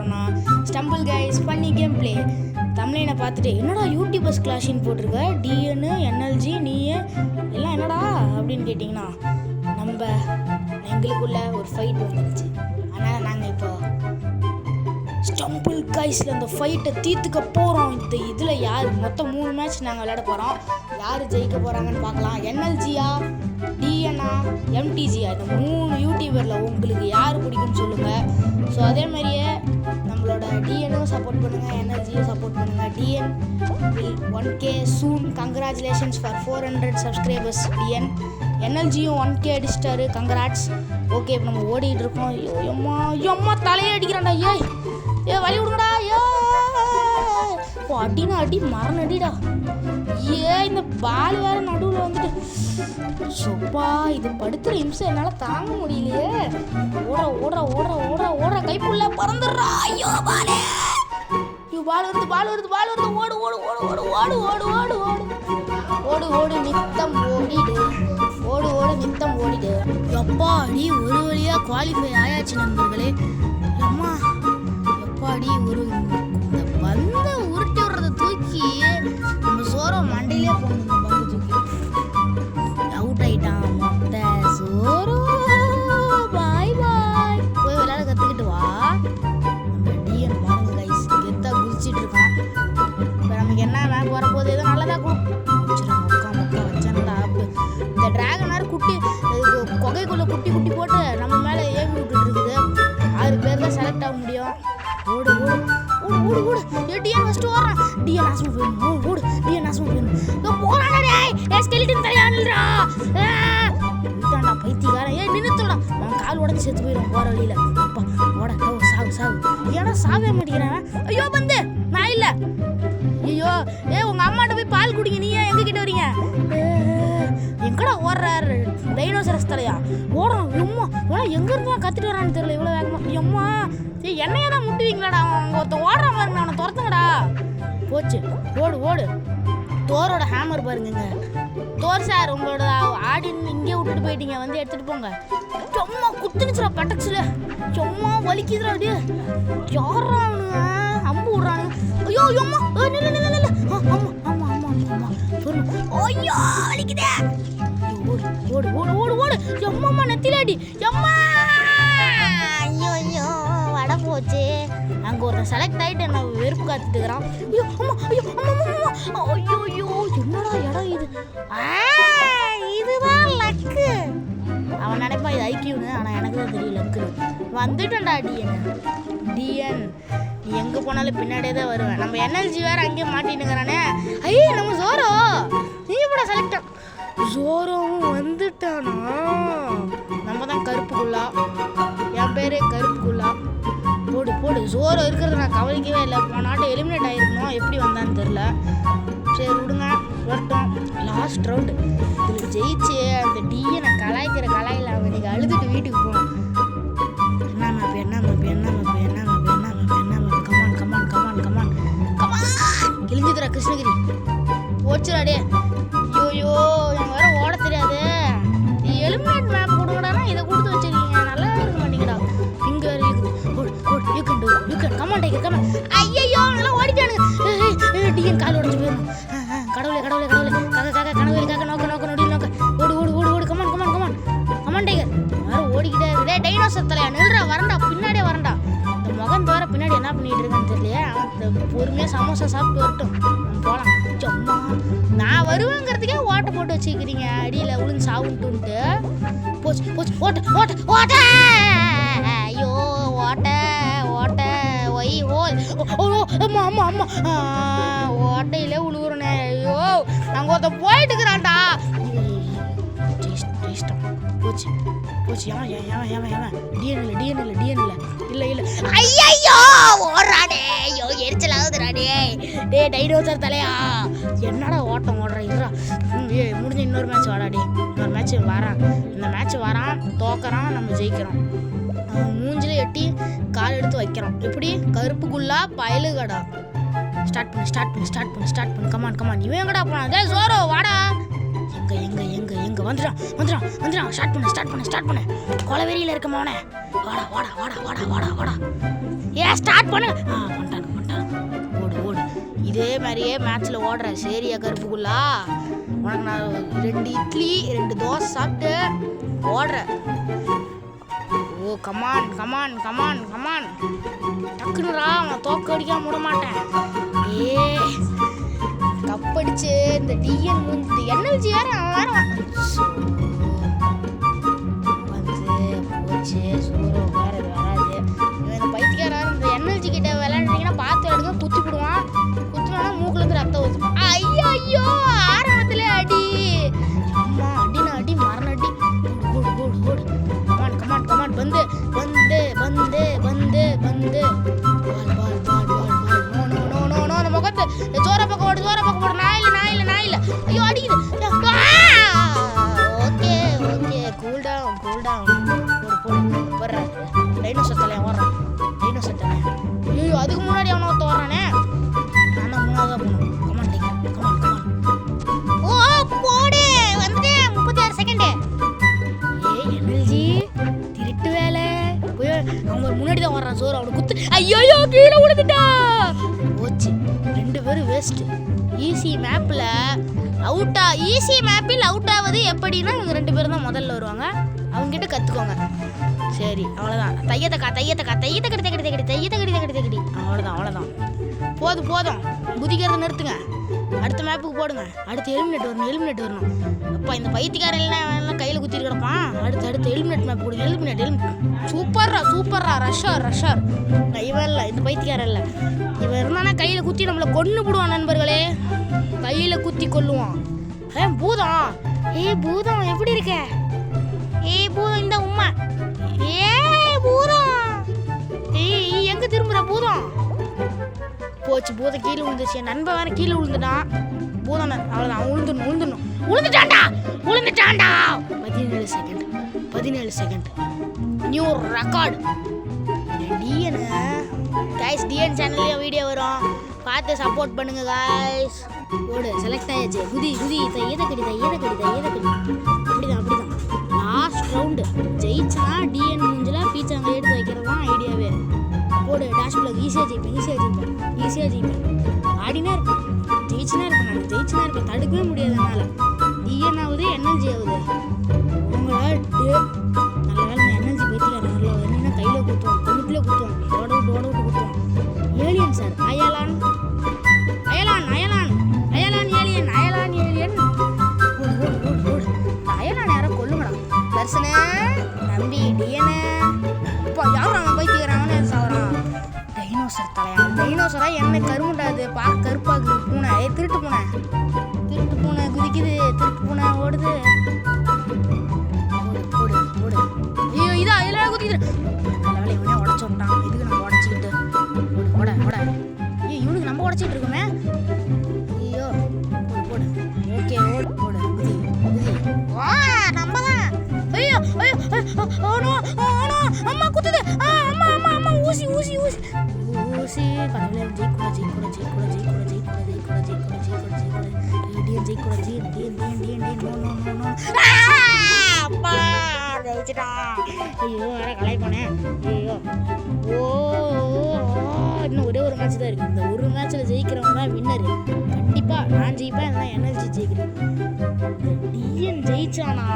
போகிறோன்னா stumble guys funny game play. தமிழனை பார்த்துட்டு என்னடா யூடியூபர்ஸ் கிளாஷின்னு போட்டிருக்க, டிஎன்னு என்எல்ஜி நீயே எல்லாம் என்னடா அப்படின்னு கேட்டிங்கன்னா, எங்களுக்குள்ள ஒரு ஃபைட் வந்துருச்சு. அதனால் நாங்கள் இப்போ ஸ்டம்பிள் கைஸில் அந்த ஃபைட்டை தீர்த்துக்க போகிறோம். இதில் யார் மொத்தம் 3 மேட்ச் நாங்கள் விளையாட போகிறோம். யார் ஜெயிக்க போகிறாங்கன்னு பார்க்கலாம். என்எல்ஜியா, டிஎன்ஆ, எம்டிஜியா, இந்த 3 யூடியூபரில் உங்களுக்கு யார் பிடிக்குன்னு சொல்லுங்கள். ஸோ அதே மாதிரியே நம்மளோட டிஎனும் சப்போர்ட் பண்ணுங்கள், என்எல்ஜியும் சப்போர்ட் பண்ணுங்கள். TN will 1K soon. Congratulations for 400 subscribers TN. என்எல்ஜியும் 1K அடிச்சிட்டாரு, கங்க்ராட்ஸ். ஓகே, இப்போ நம்ம ஓடிட்டு இருக்கோம். எம்மா தலையே அடிக்கிறான்டா. வழி விடுங்கடா. அடினா அடி மரண அடிடா. இந்த பால் வேற நடுவில் வந்துட்டு சொப்பா, இது படுத்துற இம்சம் என்னால் தாங்க முடியலையே. ஓடுற ஓடுற ஓடுற ஓடுற ஓடுற கைப்புள்ள பறந்துடுறா. ஐயோ பாலே, பால் வருது பால் வருது பால் வருது. ஓடு ஓடு ஓடு ஓடு ஓடு ஓடு ஓடு ஓடு ஓடு ஓடு நித்தம் ஓடிடு, ஓடு ஓடு நித்தம் ஓடிடு. எப்பா அடி ஒரு வழியாக குவாலிஃபை ஆயாச்சு நண்பர்களே. அம்மா எப்பாடி ஒரு இந்த பந்தை உருட்டி விடுறத தூக்கி நம்ம சோரோ மண்டையிலே போகணும். இந்த பந்து தூக்கி அவுட் ஆயிட்டான் மொட்டை சோரோ. பாய் பாய், போய் விளையாட கற்றுக்கிட்டு வா. நம்ம டிஎன் பாருங்க கைஸ், கெத்தா குதிச்சிட்டு இருக்கான். இப்போ நமக்கு என்ன மேப் வரப்போகுது, ஏதோ நல்லதாக மொக்கா மொக்கா வச்சானடா ஆப்பு. இந்த டிராகனார் குட்டி கொகைக்குள்ளே குட்டி குட்டி போட்டு நம்ம மேலே ஏவி விட்டுட்டு இருக்குது. 6 பேர் தான் செலக்ட் ஆக முடியும். ஓடு ஓடு ஓடு ஓடு ஓடு. டிஎன் ஃபர்ஸ்ட் ஓடுறான். டிஎன் நாசமா போயிடணும். ஓடு டிஎன் நாசமா போயிடணும். போறானே டேய், ஸ்கெலிட்டன் தலையானுடா. விட்டான்டா பைத்தியக்காரன். நின்னுத்துடா, அவன் கால் உடஞ்சி செத்து போயிடும் போற வழியில. அப்பா ஓட சாவு சாவு. ஏன்னா சாவே மாட்டேங்கிறான். ஐயோ பந்து நான் இல்லை. ஐயோ உங்க அம்மாட்ட போய் பால் குடிங்க. நீ ஏன் எங்க கிட்ட வரீங்க? எங்கடா ஓடுறாரு டைனோசரஸ் தலையா? ஓடுறான். எம்மா எங்க இருந்தா கத்திட்டு வரான்னு தெரியல இவ்வளோ வேகமா. எம்மா என்னையே தான் முட்டுவீங்களாடா? அவங்க ஒருத்த ஓடுற மாதிரி அவனை துரத்துங்கடா. போச்சு, ஓடு ஓடு. தோரோட ஹேமர் பாருங்க. தோர் சார், உங்களோட ஆடின்னு இங்கே விட்டுட்டு போயிட்டீங்க, வந்து எடுத்துட்டு போங்க. சும்மா குத்துனுச்சுடா பட்டக்ஸில். சும்மா வலிக்குதுடா. அப்படியே யாரா அவனுங்க அம்பு விடுறானுங்க. ஐயோ எம்மா நில்ல நில்ல நில்ல. ஆமா ஆமா ஆமா ஆமா சொல்லு. ஐயோ வலிக்குதே. ஓடு ஓடு ஓடு ஓடு ஓடு. எம்மாம்மா நெத்திலாடி. எம்மா ஐயோ ஐயோ வட போச்சு. அங்கே ஒருத்தன் செலக்ட் ஆகிட்டு என்ன வெறுப்பு காத்துட்டுக்கிறான். ஐயோ அம்மா ஐயோ அம்மா ஐயோ ஐயோ என்னடா இடம் இது? இதுதான் லக்கு. அவன் நினைப்பான் இது ஐக்கியூன்னு, ஆனால் எனக்கு தான் தெரியும் லக்குன்னு. வந்துட்டேன்டா டிஎன். டிஎன் நீ எங்கே போனாலும் பின்னாடியே தான் வருவேன். நம்ம என்எல்ஜி வேறு அங்கேயே மாட்டினுங்கிறானே. ஐயே நம்ம ஜோரோ, நீ கூட செலக்ட். ஜோரோவும் வந்துட்டானா? நம்ம தான் கருப்புக்குள்ளா. என் பேரே கருப்புக்குள்ளா. போடு போடு. ஜோரோ இருக்கிறத நான் கவனிக்கவே இல்லை. போனாட்டம் எலிமினேட் ஆகிருக்கணும். எப்படி வந்தான்னு தெரில. சரி விடுங்க, வரட்டும். லாஸ்ட் ரவுண்டு இதில் ஜெயிச்சு அந்த டிஎனை கலாய்க்கிற கலாயில் அவங்க இன்றைக்கி அழுதுட்டு வீட்டுக்கு போகணும். என்ன மேப் என்ன மேப் என்ன மேப் என்ன மேப் என்ன மேப் என்ன map? Come on come on come on come on come on. கிழிஞ்சுதுரா கிருஷ்ணகிரி. போச்சுடாடே. ஐயோ எனக்கு வேற ஓட தெரியாது. எலிமினேட் மேப் கொடுங்கடானா இதை கொடுத்து வச்சிருக்கீங்க. நல்லா இருக்க மாட்டீங்கடா. இங்கே வேறு இருக்குது. You can two you can come on tiger come on. ஐயோ நல்லா ஓடிட்டானுங்க. டிஎன் கால் உடஞ்சி போயிடும். கடவுளே கடவுளே கடவுளே காக்க காக்க கனவுல காக்க நோக்க நோக்க நொடியில் நோக்க. ஓடு ஓடு ஓடு ஓடு. Come on come on come on come on tiger. வேறு ஓடிக்கிட்டே இருக்குதே. டைனோசர் தலையா நில்றா. வரண்டா பின்னாடியே வரண்டா. இந்த முகம் தவிர பின்னாடி என்ன பண்ணிட்டு இருக்கான்னு தெரியலையே. அவன் பொறுமையாக சமோசா சாப்பிட்டு வரட்டும், போகலாம். சும்மா நான் வருவேங்கிறதுக்கே ஓட்டை போட்டு வச்சுக்கிறீங்க. அடியில் விழுந்து சாவுன்ட்டுன்ட்டு. போச்சு போச்சு. ஓட்ட ஓட்ட ஓட்ட. ஐயோ ஓட்ட ஓட்ட ஒய் ஹோல். அம்மா அம்மா அம்மா ஓட்டையிலே உழுவுறனே. ஐயோ நாங்கள் ஒருத்த போயிட்டு இருக்கிறான்டா. ஜெயிச்சிட்டான். போச்சு போச்சு. ஏன் ஏன் ஏன் ஏன் டிஎன் இல்லை டிஎன் இல்லை டிஎன் இல்லை இல்லை இல்லை. ஐயோ ஓடுறாடே. ஐயோ எரிச்சல் ஆகுதுடாடே. டே டைனோசர் தலையா என்னடா ஓட்டம் ஓடுற? இருறா. முடிஞ்ச இன்னொரு மேட்ச் வாடாடி. இன்னொரு மேட்ச் வரான். இந்த மேட்ச் வரான், தோக்குறான், நம்ம ஜெயிக்கிறோம். மூஞ்சில் எட்டி கால் எடுத்து வைக்கிறோம். இப்படி கருப்புக்குள்ளா பயலுகடா. ஸ்டார்ட் பண்ணு ஸ்டார்ட் பண்ணு ஸ்டார்ட் பண்ணு ஸ்டார்ட் பண்ணு. Come on come on. இவன் எங்கடா போனா? டே ஜோரோ வாடா. எங்க வந்துடும். ஸ்டார்ட் பண்ணு. கொலவெறியில் இருக்க மோனே. வாடா. ஸ்டார்ட் பண்ணு. பண்ணிட்டாங்க. ஓடு. இதே மாதிரியே மேட்ச்ல ஓடுற சரியா கருப்புக்குள்ளா. உனக்கு நான் 2 இட்லி 2 தோசை சாப்பிட்டு ஓடுற. ஓ கமான். டக்குனுரா அவன் தோக்க அடிக்காம விட மாட்டேன். கப்படிச்சு இந்த டிஎன் மூஞ்சி எனர்ஜி வேற போச்சு. சூரோ வேற இது வராது. இந்த பைத்தியக்கார இந்த எனர்ஜி கிட்ட விளையாடுறீங்கன்னா பார்த்து விளையாடுங்க. குத்திடுவான். குத்துனா மூக்குல இருந்து ரத்தம் வருது. ஐயோ ஆரம்பத்துல அடி. அம்மா அடி மரண அடி. ஓடு. கமான் வந்து நோ நம்ம முகத்து சோற பக்கம் ஓடு. நான் இல்ல. ஐயோ அடிக்குது. Okay cool down. போடுற டைனோசர் தலையா ஓடுறான். ஐயோ அதுக்கு முன்னாடி அவனை ஓடுறானே. நான் 3ஆவதா போகணும். கமான். ஓ போடு வந்து 36 செகண்ட். என்எல்ஜி திருட்டு வேலை. அவங்க முன்னாடி தான் வர்றான். சோறு அவனை குத்து. ஐயோ கீழே விழுந்துட்டா. போச்சு 2 பேரும் வேஸ்ட். ஈஸி மேப்பில் அவுட் ஆகுது எப்படின்னா இவங்க 2 பேரும் தான் முதல்ல வருவாங்க. அவங்ககிட்ட கற்றுக்கோங்க. சரி அவ்வளோதான். தையத்தக்கடி. அவ்வளோதான். போதும். குதிக்கிறத நிறுத்துங்க. அடுத்த மேப்புக்கு போடுங்க. அடுத்து எலிமினேட் வரணும். அப்பா இந்த பைத்தியக்காரன் எல்லாம் கையில் குத்திட்டு கிடப்பான். அடுத்து எலிமினேட் மேப் போடுங்க. எலிமினேட் சூப்பர்ரா ரஷ்ஷர். இவன் இல்லை, இந்த பைத்தியக்காரன் இல்லை. இவன் இருந்தானா கையில் குத்தி நம்மளை கொன்று போடுவான் நண்பர்களே. கையில் குத்தி கொல்லுவான். பூதம். பூதம் எப்படி இருக்க? பூதம் இந்த உம்மா. பூதம் எங்க திரும்புற பூதம்? போச்சு. பூதம் கீழே விழுந்துச்சு. என் நண்பன் வேற கீழே விழுந்துட்டான். பூதம் அவ்வளோதான். விழுந்துட்டான்டா. 17 செகண்ட். New record. டிஎன் சேனல்லையும் வீடியோ வரும். பார்த்து சப்போர்ட் பண்ணுங்க காய்ஸ். ஓடு செலக்ட் ஆயாச்சு. குதி தையதக்கடி. அப்படிதான். லாஸ்ட் ரவுண்டு ஜெயிச்சனா டிஎன் மூஞ்சில பீச்சாங்க எடுத்து வைக்கிறது தான் ஐடியாவே. போடு டேஷ் பிளாக். ஈஸியாக ஜெயிப்பேன். ஆடினா இருப்பேன். ஜெயிச்சுனா இருப்பேன். தடுக்கவே முடியாது என்னால். டிஎன் ஆகுது எனர்ஜி ஆகுது. உங்களோட நல்ல வேலை நான் எனர்ஜி பைத்தியார் நல்லா என்னன்னா கையில் குத்துவோம். கமுட்டில் குத்துவோம். ஓட விட்டு குத்துவோம். Alien sir. அயலான் ஏலியன். ஓடு. அயலான் யாரோ கொல்லுங்கடா. தர்சனே நம்பி டிஎனே. இப்போ யாரும் அவன் பைத்தியக்காரன் சாவறான். டைனோசர் தலையா. டைனோசரா என்ன கருமுண்டாது. பார்க்க கருப்பாக்கு பூனை. திருட்டு பூனை குதிக்குது. திருட்டு பூனை ஓடுது. ஓடு. ஐயோ இதா எல்லாம் குதிக்குது. நல்ல வேலை இவனே உடச்சு விட்டான். இதுக்கு நம்ம உடச்சிக்கிட்டு ஓட. இவனுக்கு நம்ம உடச்சிட்டு இருக்கோமே. ஐயோ போடு. ஓகே ஓடு. குதி. நம்ம தான். ஐயோ அம்மா குத்துது. அம்மா ஊசி. கடவுளே ஐயோ வேற கலாய்ப்பானே. ஐயோ இன்னும் ஒரே ஒரு மேட்ச் தான் இருக்கு. இந்த ஒரு மேட்ச்சில் ஜெயிக்கிறவங்க தான் வின்னரு. கண்டிப்பாக நான் ஜெயிப்பேன். இல்லைனா எனர்ஜி ஜெயிக்கிறேன். டிஎன் ஜெயிச்சானா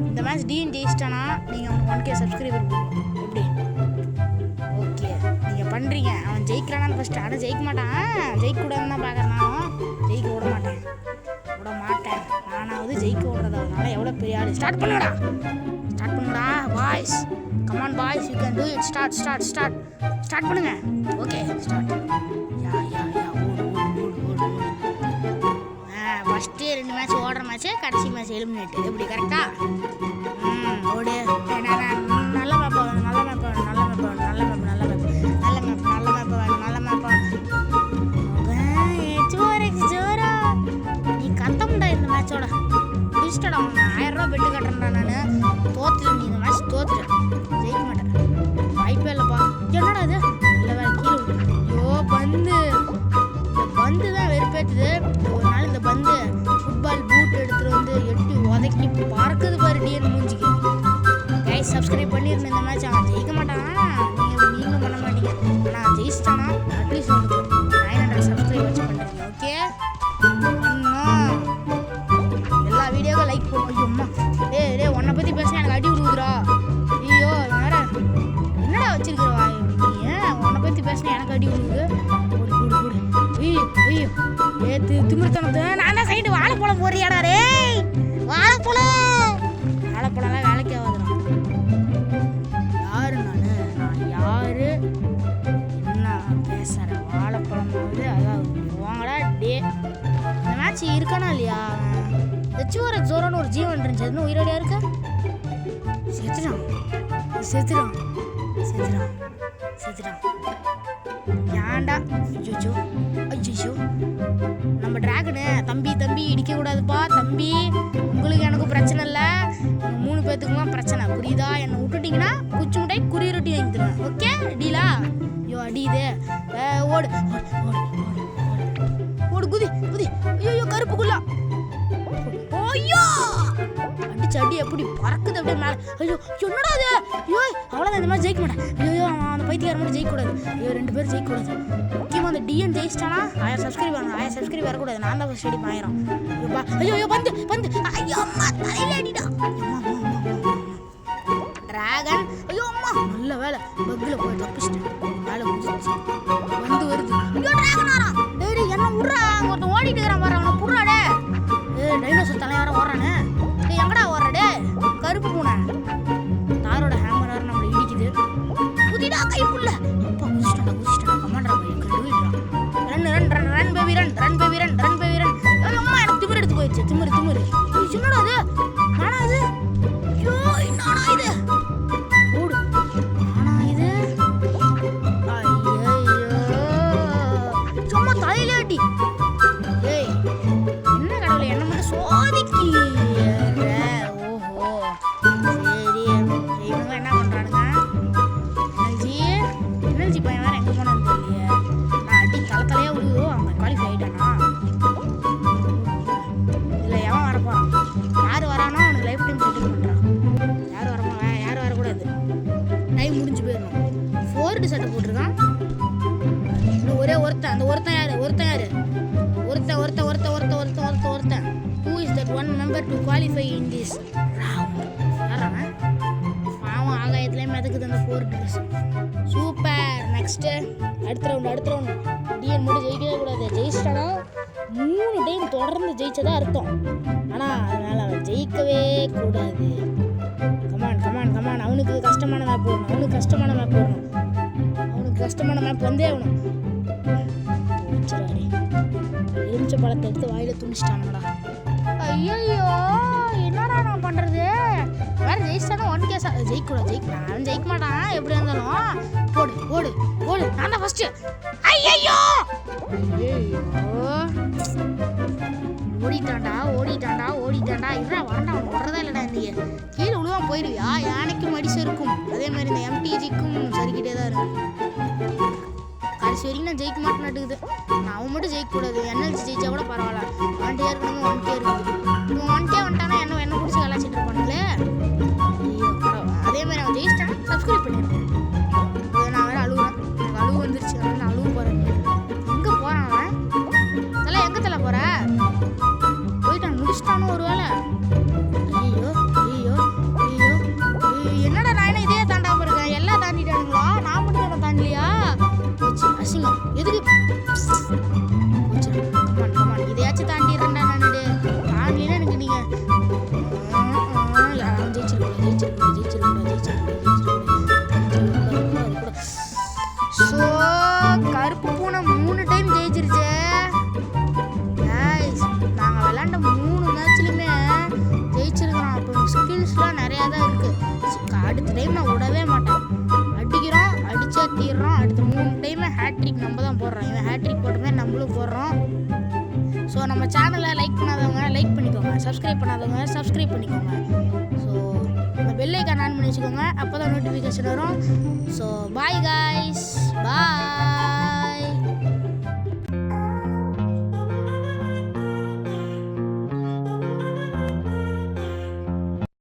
இந்த மேட்ச் ஜெயிச்சிட்டானா நீங்கள் அவனுக்கு 1K சப்ஸ்கிரைபர் கொடுக்கணும். எப்படி? ஓகே நீங்கள் பண்ணுறீங்க. அவன் ஜெயிக்கிறானான்னு ஃபஸ்ட்டு. ஆனால் ஜெயிக்க மாட்டான். ஜெயிக்கக்கூடாதுன்னு தான் பார்க்குறேன். நானும் ஜெயிக்க விட மாட்டேன். நானாவது ஜெயிக்க விடுறதால எவ்வளோ பெரிய ஆள். ஸ்டார்ட் பண்ணுடா boys. Come on boys, you can do it. Start பண்ணுங்க. Okay start. ஃபஸ்ட்டு 2 மேட்ச் ஓடுற மேட்ச்சு, கடைசி மேட்ச் எலிமினேட். எப்படி கரெக்டா? ஓடு. நல்ல மேப் வேணும். ஜோரா நீ கத்தமுண்டா இந்த மேட்சோட. முடிச்சிட்டடா. 1000 ரூபா பெட்டு கட்டுறேன்டா நான். தோத்துட்டேன். நீ இந்த மேட்ச் தோத்துட்டேன். ஜெயிக்க மாட்டேன். வாய்ப்பே இல்லைப்பா. என்னடா இது? இல்லை வேறு கீழே. ஐயோ பந்து. இந்த பந்து தான் வெறுப்பேற்றுது. ஒரு நாள் இந்த பந்து ஐயோ திமிர்த்தனத்தை நான் தான் சைடு வாழைப்பழம் போறியாடா டேய் வாழைப்பழம்லாம் வேலைக்கு ஆகாதுடா. யாரு நான் யாரு என்ன பேசுகிறேன் வாழைப்பழமாவது அதாவது போங்கடா டே. இந்த மேட்ச் இருக்கானா இல்லையா? ஒரு ஜோரான ஒரு ஜீவன் இருந்துச்சு அதுன்னு உயிரோடையா இருக்க செத்துறான் ஏன்டா ஐயோ நம்ம டிராகனு தம்பி இடிக்க கூடாதுப்பா தம்பி. உங்களுக்கு எனக்கும் பிரச்சனை இல்லை, 3 பேத்துக்குலாம் பிரச்சனை புரியுதா? என்னை விட்டுட்டீங்கன்னா குச்சி முட்டாய் குறி ரொட்டி வாங்கி தருவேன். ஓகே டீலா? ஐயோ அடியுது. ஓடு குதி. ஐயோ கருப்புக்குள்ளா ஐயோ அடி எப்படி பறக்குது அப்படியே மேலே. ஐயோ என்னடா அது? ஐயோ அவ்வளோதான், இந்த மாதிரி ஜெயிக்க மாட்டேன். ஐயோ அந்த பைத்தியார மட்டும் ஜெயிக்கக்கூடாது. ஐயோ 2 பேரும் ஜெயிக்கக்கூடாது. முக்கியமாக அந்த டிஎன் ஜெயிச்சிட்டானா 1000 சப்ஸ்கிரைப் வரக்கூடாது. நான் தான் ஃபஸ்ட் அடி ஆயிரம். ஐயோ பந்து ஐயோ அம்மா தலையில அடிடா. டிராகன் ஐயோ அம்மா நல்ல வேலை பக்கில் போய் தப்பிச்சிட்டேன். வேலை முடிஞ்சிச்சு. வந்து வருது. ஐயோ டிராகன் வரான். டேடி என்ன விட்றா, ஒருத்தன் ஓடிட்டு இருக்கிறான் பாரு, அவனை புடுறாடே. டைனோசர் தலையாரம் ஓடுறானே. எங்கடா ஓடுறடே கருப்பு பூனை? தாரோட ஹேமர் நம்மளை இடிக்குது. புதிடா கைப்புள்ள அப்பா குதிச்சிட்டா கமாண்டரா போய் ரன் பேபி ரன். அம்மா எனக்கு திமிர் எடுத்து போயிடுச்சு. திமிர் என்னடா அது? நானா இது? ஐயோ நானா இது? ஓடு நானா இது? ஐயோ சும்மா தலையில அடி. ஏய் என்ன கடவுளே என்ன மட்டும் சோதிக்கி. ஓஹோ சரி இவங்க என்ன பண்றானுங்க? எனர்ஜி பையன் வேற எங்க போனான்னு தெரியலையே. நான் அடி தலையா விழுவோ அவங்க குவாலிஃபை ஆயிட்டானா? இதுல எவன் வரப்போறான்? யாரு வரானோ அவனுக்கு லைஃப் டைம் செட்டில் பண்றான். யாரும் வரக்கூடாது. டைம் முடிஞ்சு போயிடணும். ஃபோர்டு சட்டை போட்டிருக்கான். இன்னும் ஒரே ஒருத்தன். அந்த ஒருத்தன் யாரு? ஒருத்தன் who is that one member to qualify in this round? யாரான பாவம் ஆகாயத்திலே மிதக்குது அந்த 4 ட்ரெஸ். சூப்பர். நெக்ஸ்ட் அடுத்த ரவுண்ட் டிஎன் மட்டும் ஜெயிக்கவே கூடாது. ஜெயிச்சிட்டானா 3 டைம் தொடர்ந்து ஜெயிச்சதா அர்த்தம். ஆனால் அதனால அவன் ஜெயிக்கவே கூடாது. கமான் அவனுக்கு கஷ்டமான மேப் வந்தே ஆகணும். எலுமிச்சை பழத்தை எடுத்து வாயில துணிச்சிட்டானுடா. ஐயோ என்னடா நான் பண்றது? வேற ஜெயிச்சிட்டானா 1K ஜெயிக்கலாம். அவன் ஜெயிக்க மாட்டான் எப்படி இருந்தாலும். ஓடு நான் தான் ஃபர்ஸ்ட். ஐயோ ஓடிட்டான்டா. இல்லடா வரண்டா, அவன் வர்றதா இல்லடா. இந்த கீழே உழுவான் போயிடுவியா? யானைக்கும் அடிச்சு இருக்கும். அதே மாதிரி இந்த MTGக்கும் சரிக்கிட்டே தான் இருக்கும். கடைசி வரைக்கும் நான் ஜெயிக்க மாட்டேன்னுட்டுக்குது. நான் அவன் மட்டும் ஜெயிக்கக்கூடாது. NLG ஜெயிச்சா கூட பரவாயில்ல. 1K இருக்கணும் 1K இருக்குது. இப்போ 1K வந்துட்டானா என்ன பிடிச்சி கலாச்சிட்டு இருப்பானுங்களே. ஐயோ அதே மாதிரி அவன் ஜெயிச்சிட்டானா சப்ஸ்கிரைப் பண்ணிடுறேன். நான் வேற அழுகுறேன். எனக்கு அழுவு வந்துருச்சு. நான் அழுவு போகிறேன். எங்கே போகிறான் அவன்? தலை எங்கே தலை போகிற? போயிட்டான் முடிச்சிட்டானு ஒரு வேலை. ஐயோ என்னடா நான் என்ன இதே தாண்டாமல் இருக்கேன்? எல்லாம் தாண்டிட்டானுங்களா? நான் மட்டும் என்ன தாண்டலையா? அசிங்கம் எதுக்கு? கமான் இதையாச்சும் தாண்டிடுறேன்டா. தாண்டினா எனக்கு நீங்க ஸோ கருப்பு பூனை 3 டைம் ஜெயிச்சிருச்சு. நாங்கள் விளாண்ட 3 மேட்ச்லையுமே ஜெயிச்சிருக்கிறோம். அப்போ ஸ்கில்ஸ்லாம் நிறையா தான் இருக்குது. அடுத்த டைம் நான் விடவே மாட்டேன். அடிச்சா தீர்றோம். அடுத்த 3 டைம் ஹேட்ரிக் நம்ம தான் போடுறோம். இவன் ஹேட்ரிக் போட்டமே நம்மளும் போடுறோம். ஸோ நம்ம சேனலை லைக் பண்ணாதவங்க லைக் பண்ணிக்கோங்க, சப்ஸ்கிரைப் பண்ணாதவங்க சப்ஸ்கிரைப் பண்ணிக்கோங்க. ஸோ அந்த பெல் ஐக்கான் ஆன் பண்ணி வச்சுக்கோங்க. அப்போ தான் நோட்டிஃபிகேஷன் வரும். ஸோ பாய் காய்ஸ், பாய்.